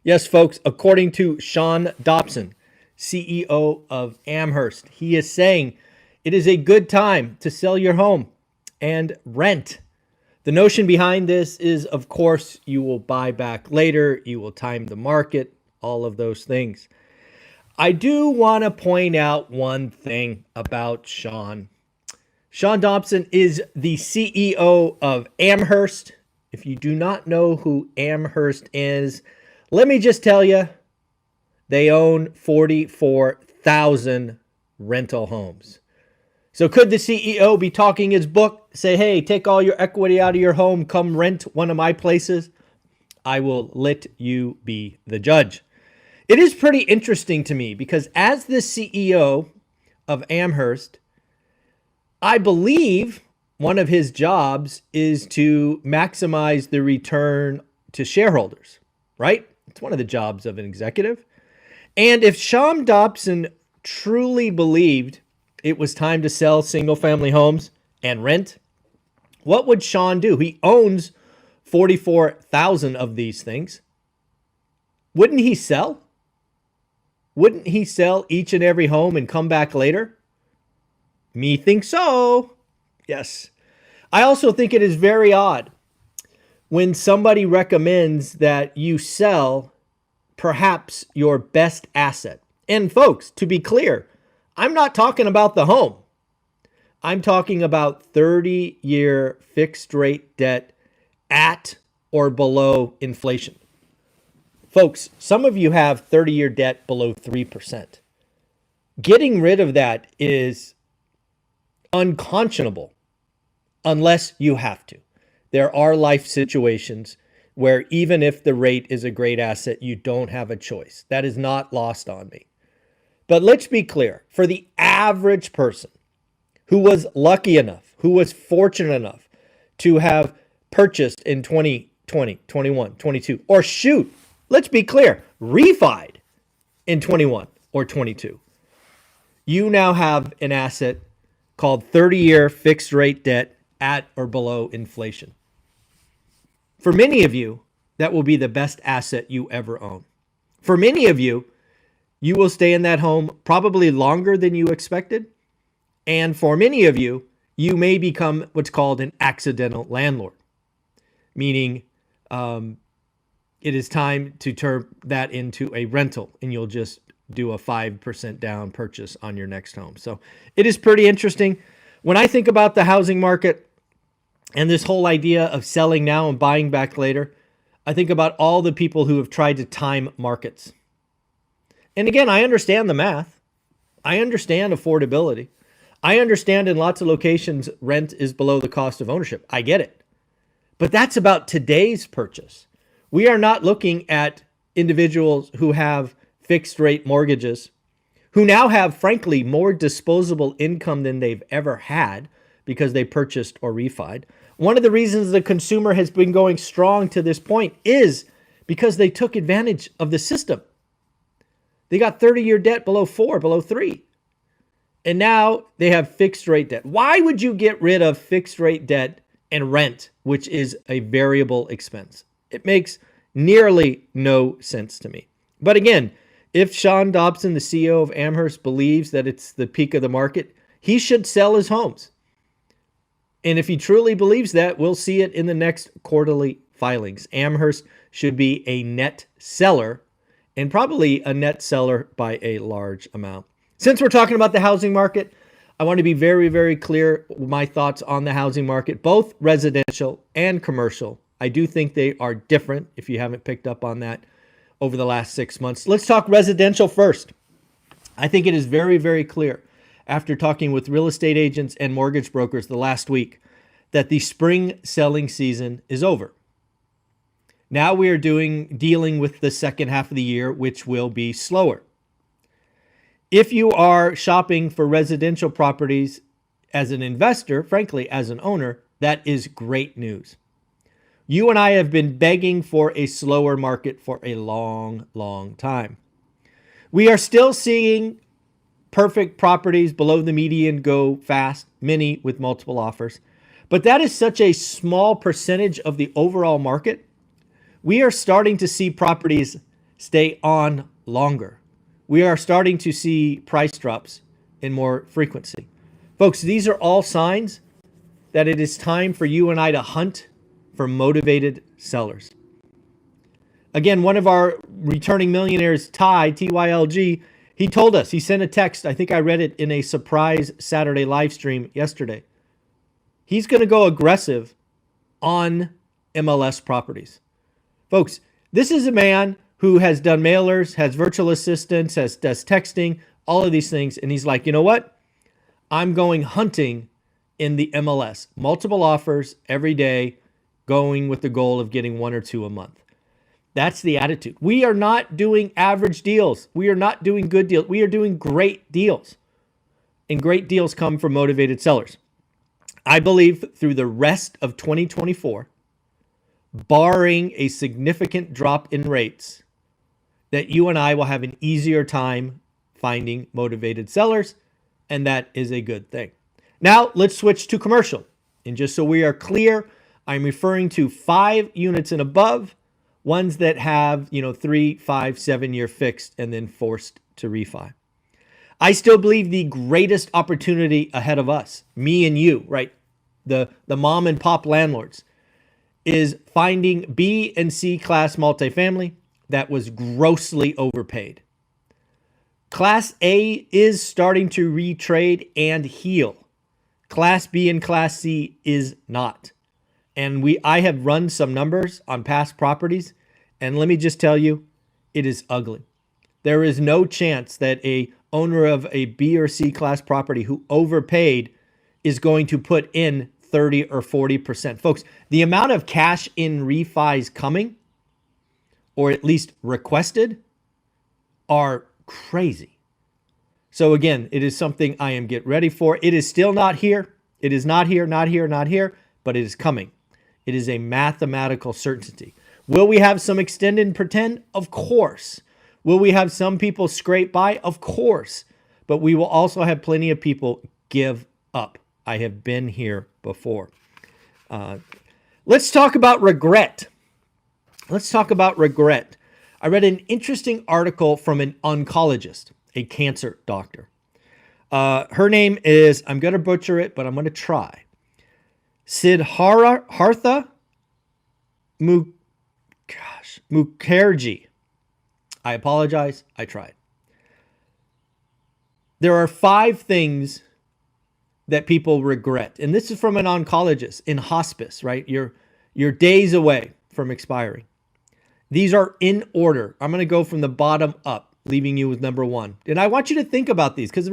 Yes, folks, according to Sean Dobson, CEO of Amherst, he is saying it is a good time to sell your home and rent. The notion behind this is, of course, you will buy back later, you will time the market, all of those things. I do want to point out one thing about Sean. Sean Dobson is the CEO of Amherst. If you do not know who Amherst is, let me just tell you, they own 44,000 rental homes. So could the CEO be talking his book, say, hey, take all your equity out of your home, come rent one of my places? I will let you be the judge. It is pretty interesting to me because as the CEO of Amherst, I believe one of his jobs is to maximize the return to shareholders, right? It's one of the jobs of an executive. And if Sean Dobson truly believed it was time to sell single-family homes and rent, what would Sean do? He owns 44,000 of these things. Wouldn't he sell? Wouldn't he sell each and every home and come back later? Me think so. Yes. I also think it is very odd when somebody recommends that you sell perhaps your best asset. And folks, to be clear, I'm not talking about the home. I'm talking about 30-year fixed rate debt at or below inflation. Folks, some of you have 30-year debt below 3%. Getting rid of that is unconscionable unless you have to. There are life situations where even if the rate is a great asset, you don't have a choice. That is not lost on me. But let's be clear, for the average person who was lucky enough, who was fortunate enough to have purchased in 2020, 21, 22, or shoot, let's be clear, refied in 21 or 22, you now have an asset called 30-year fixed rate debt at or below inflation. For many of you, that will be the best asset you ever own. For many of you, you will stay in that home probably longer than you expected. And for many of you, you may become what's called an accidental landlord, meaning it is time to turn that into a rental and you'll just do a 5% down purchase on your next home. So it is pretty interesting. When I think about the housing market and this whole idea of selling now and buying back later, I think about all the people who have tried to time markets. And again, I understand the math. I understand affordability. I understand in lots of locations, rent is below the cost of ownership. I get it. But that's about today's purchase. We are not looking at individuals who have fixed rate mortgages, who now have, frankly, more disposable income than they've ever had because they purchased or refied. One of the reasons the consumer has been going strong to this point is because they took advantage of the system. They got 30-year debt below 4, below 3. And now they have fixed rate debt. Why would you get rid of fixed rate debt and rent, which is a variable expense? It makes nearly no sense to me. But again, if Sean Dobson, the CEO of Amherst, believes that it's the peak of the market, he should sell his homes. And if he truly believes that, we'll see it in the next quarterly filings. Amherst should be a net seller and probably a net seller by a large amount. Since we're talking about the housing market, I want to be very, very clear with my thoughts on the housing market, both residential and commercial. I do think they are different, if you haven't picked up on that over the last 6 months. Let's talk residential first. I think it is very, very clear after talking with real estate agents and mortgage brokers the last week that the spring selling season is over. Now we are dealing with the second half of the year, which will be slower. If you are shopping for residential properties as an investor, frankly, as an owner, that is great news. You and I have been begging for a slower market for a long, long time. We are still seeing perfect properties below the median go fast, many with multiple offers. But that is such a small percentage of the overall market. We are starting to see properties stay on longer. We are starting to see price drops in more frequency. Folks, these are all signs that it is time for you and I to hunt for motivated sellers. Again, one of our returning millionaires, Ty, TYLG, he told us, he sent a text. I think I read it in a surprise Saturday live stream yesterday. He's going to go aggressive on MLS properties. Folks, this is a man who has done mailers, has virtual assistants, does texting, all of these things. And he's like, you know what? I'm going hunting in the MLS. Multiple offers every day, going with the goal of getting 1 or 2 a month. That's the attitude. We are not doing average deals. We are not doing good deals. We are doing great deals. And great deals come from motivated sellers. I believe through the rest of 2024, barring a significant drop in rates, that you and I will have an easier time finding motivated sellers, and that is a good thing. Now, let's switch to commercial. And just so we are clear, I'm referring to 5 units and above, ones that have, 3, 5, 7-year fixed and then forced to refi. I still believe the greatest opportunity ahead of us, me and you, right? The mom and pop landlords, is finding B and C class multifamily that was grossly overpaid. Class A is starting to retrade and heal. Class B and Class C is not. And I have run some numbers on past properties, and let me just tell you, it is ugly. There is no chance that a owner of a B or C class property who overpaid is going to put in 30 or 40%. Folks, the amount of cash in refis coming, or at least requested, are crazy. So again, it is something I am getting ready for. It is still not here. It is not here, not here, not here, but it is coming. It is a mathematical certainty. Will we have some extend and pretend? Of course. Will we have some people scrape by? Of course. But we will also have plenty of people give up. I have been here before. Let's talk about regret. Let's talk about regret. I read an interesting article from an oncologist, a cancer doctor. Her name is, I'm going to butcher it, but I'm going to try. Siddhartha Mukherjee. I apologize. I tried. There are 5 things that people regret. And this is from an oncologist in hospice, right? You're days away from expiring. These are in order. I'm going to go from the bottom up, leaving you with number 1. And I want you to think about these because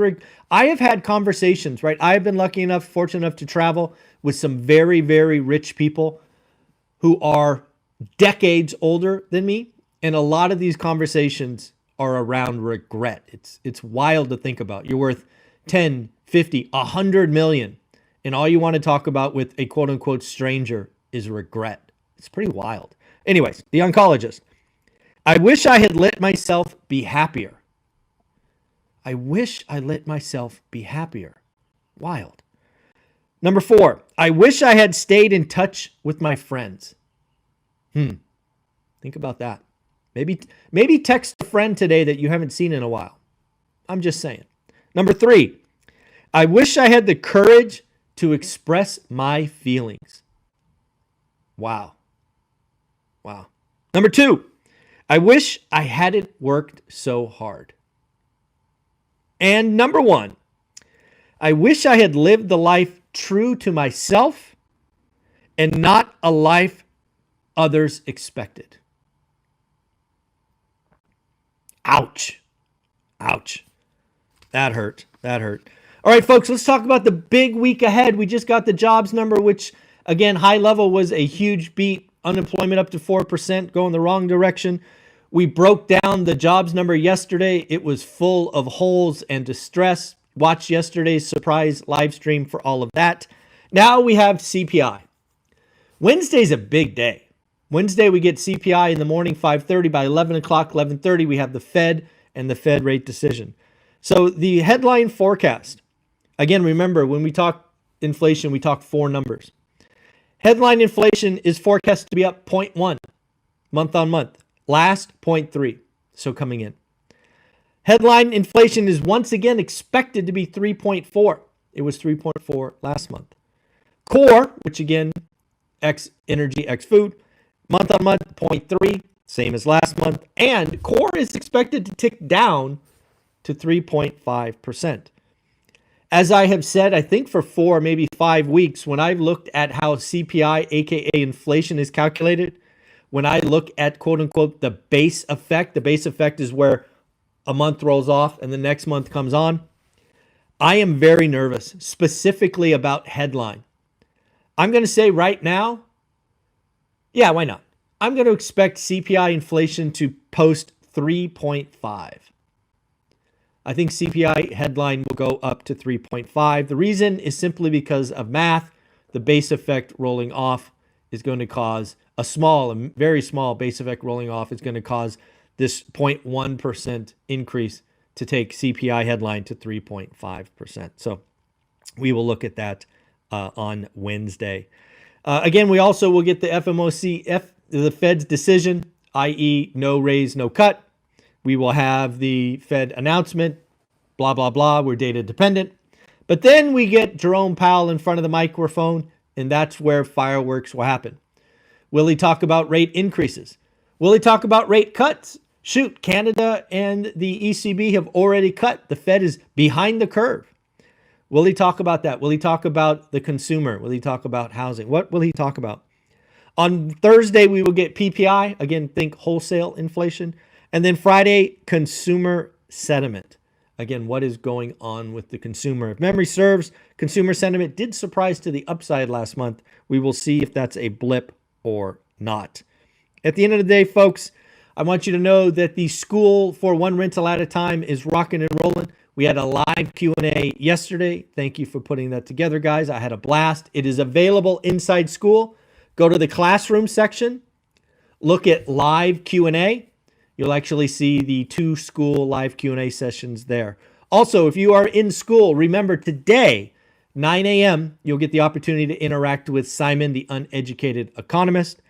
I have had conversations, right? I have been fortunate enough to travel with some very, very rich people who are decades older than me. And a lot of these conversations are around regret. It's wild to think about. You're worth 10, 50, 100 million. And all you want to talk about with a quote unquote stranger is regret. It's pretty wild. Anyways, the oncologist. I wish I had let myself be happier. I wish I let myself be happier. Wild. Number 4, I wish I had stayed in touch with my friends. Think about that. Maybe text a friend today that you haven't seen in a while. I'm just saying. Number 3, I wish I had the courage to express my feelings. Wow. Number 2, I wish I hadn't worked so hard. And number 1, I wish I had lived the life true to myself and not a life others expected. Ouch. That hurt. All right, folks, let's talk about the big week ahead. We just got the jobs number, which, again, high level was a huge beat. Unemployment up to 4%, going the wrong direction. We broke down the jobs number yesterday. It was full of holes and distress. Watch yesterday's surprise live stream for all of that. Now we have CPI. Wednesday's a big day. Wednesday, we get CPI in the morning, 5:30. By 11 o'clock, 11:30, we have the Fed and the Fed rate decision. So the headline forecast, again, remember, when we talk inflation, we talk 4 numbers. Headline inflation is forecast to be up 0.1 month on month. Last, 0.3. So coming in. Headline inflation is once again expected to be 3.4. It was 3.4 last month. Core, which again, X energy, X food, month on month, 0.3, same as last month. And core is expected to tick down to 3.5%. As I have said, I think for 4, maybe 5 weeks, when I've looked at how CPI, aka inflation, is calculated, when I look at quote unquote the base effect is where a month rolls off and the next month comes on. I am very nervous, specifically about headline. I'm going to say right now, yeah, why not? I'm going to expect CPI inflation to post 3.5. I think CPI headline will go up to 3.5. The reason is simply because of math. The base effect rolling off is going to cause a very small base effect rolling off is going to cause this 0.1% increase to take CPI headline to 3.5%. So we will look at that on Wednesday. Again, we also will get the FOMC, the Fed's decision, i.e. no raise, no cut. We will have the Fed announcement, blah, blah, blah. We're data dependent. But then we get Jerome Powell in front of the microphone, and that's where fireworks will happen. Will he talk about rate increases? Will he talk about rate cuts? Shoot, Canada and the ECB have already cut. The Fed is behind the curve. Will he talk about that? Will he talk about the consumer? Will he talk about housing? What will he talk about? On Thursday, we will get PPI. Again, think wholesale inflation. And then Friday, consumer sentiment. Again, what is going on with the consumer? If memory serves, consumer sentiment did surprise to the upside last month. We will see if that's a blip or not. At the end of the day, folks, I want you to know that the school for One Rental at a Time is rocking and rolling. We had a live Q&A yesterday. Thank you for putting that together, guys. I had a blast. It is available inside school. Go to the classroom section. Look at live Q&A. You'll actually see the 2 school live Q&A sessions there. Also, if you are in school, remember today, 9 a.m., you'll get the opportunity to interact with Simon, the uneducated economist.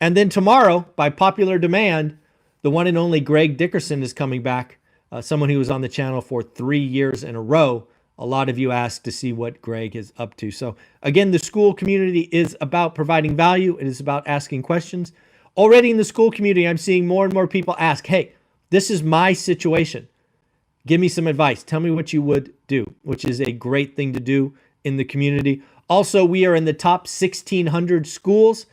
And then tomorrow, by popular demand, the one and only Greg Dickerson is coming back, someone who was on the channel for 3 years in a row. A lot of you asked to see what Greg is up to. So again, the school community is about providing value. It is about asking questions. Already in the school community, I'm seeing more and more people ask, hey, this is my situation. Give me some advice. Tell me what you would do, which is a great thing to do in the community. Also, we are in the top 1,600 schools,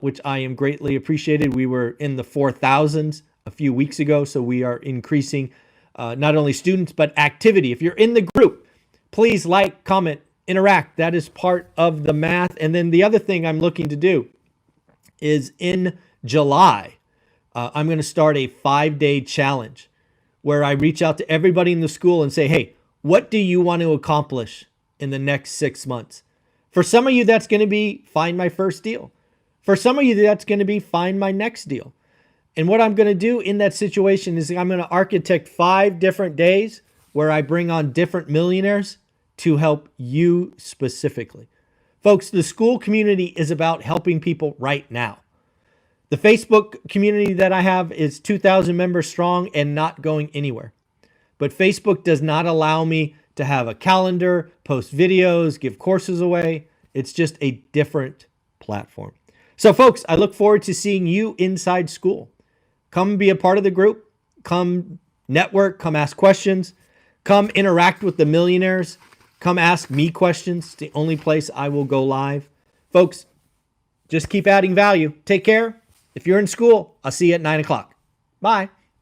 which I am greatly appreciated. We were in the 4,000s a few weeks ago, so we are increasing not only students, but activity. If you're in the group, please like, comment, interact. That is part of the math. And then the other thing I'm looking to do is in July, I'm going to start a 5-day challenge where I reach out to everybody in the school and say, hey, what do you want to accomplish in the next 6 months? For some of you, that's going to be find my first deal. For some of you, that's going to be find my next deal. And what I'm going to do in that situation is I'm going to architect 5 different days where I bring on different millionaires to help you specifically. Folks, the school community is about helping people right now. The Facebook community that I have is 2,000 members strong and not going anywhere. But Facebook does not allow me to have a calendar, post videos, give courses away. It's just a different platform. So folks, I look forward to seeing you inside school. Come be a part of the group. Come network. Come ask questions. Come interact with the millionaires. Come ask me questions. It's the only place I will go live. Folks, just keep adding value. Take care. If you're in school, I'll see you at 9 o'clock. Bye.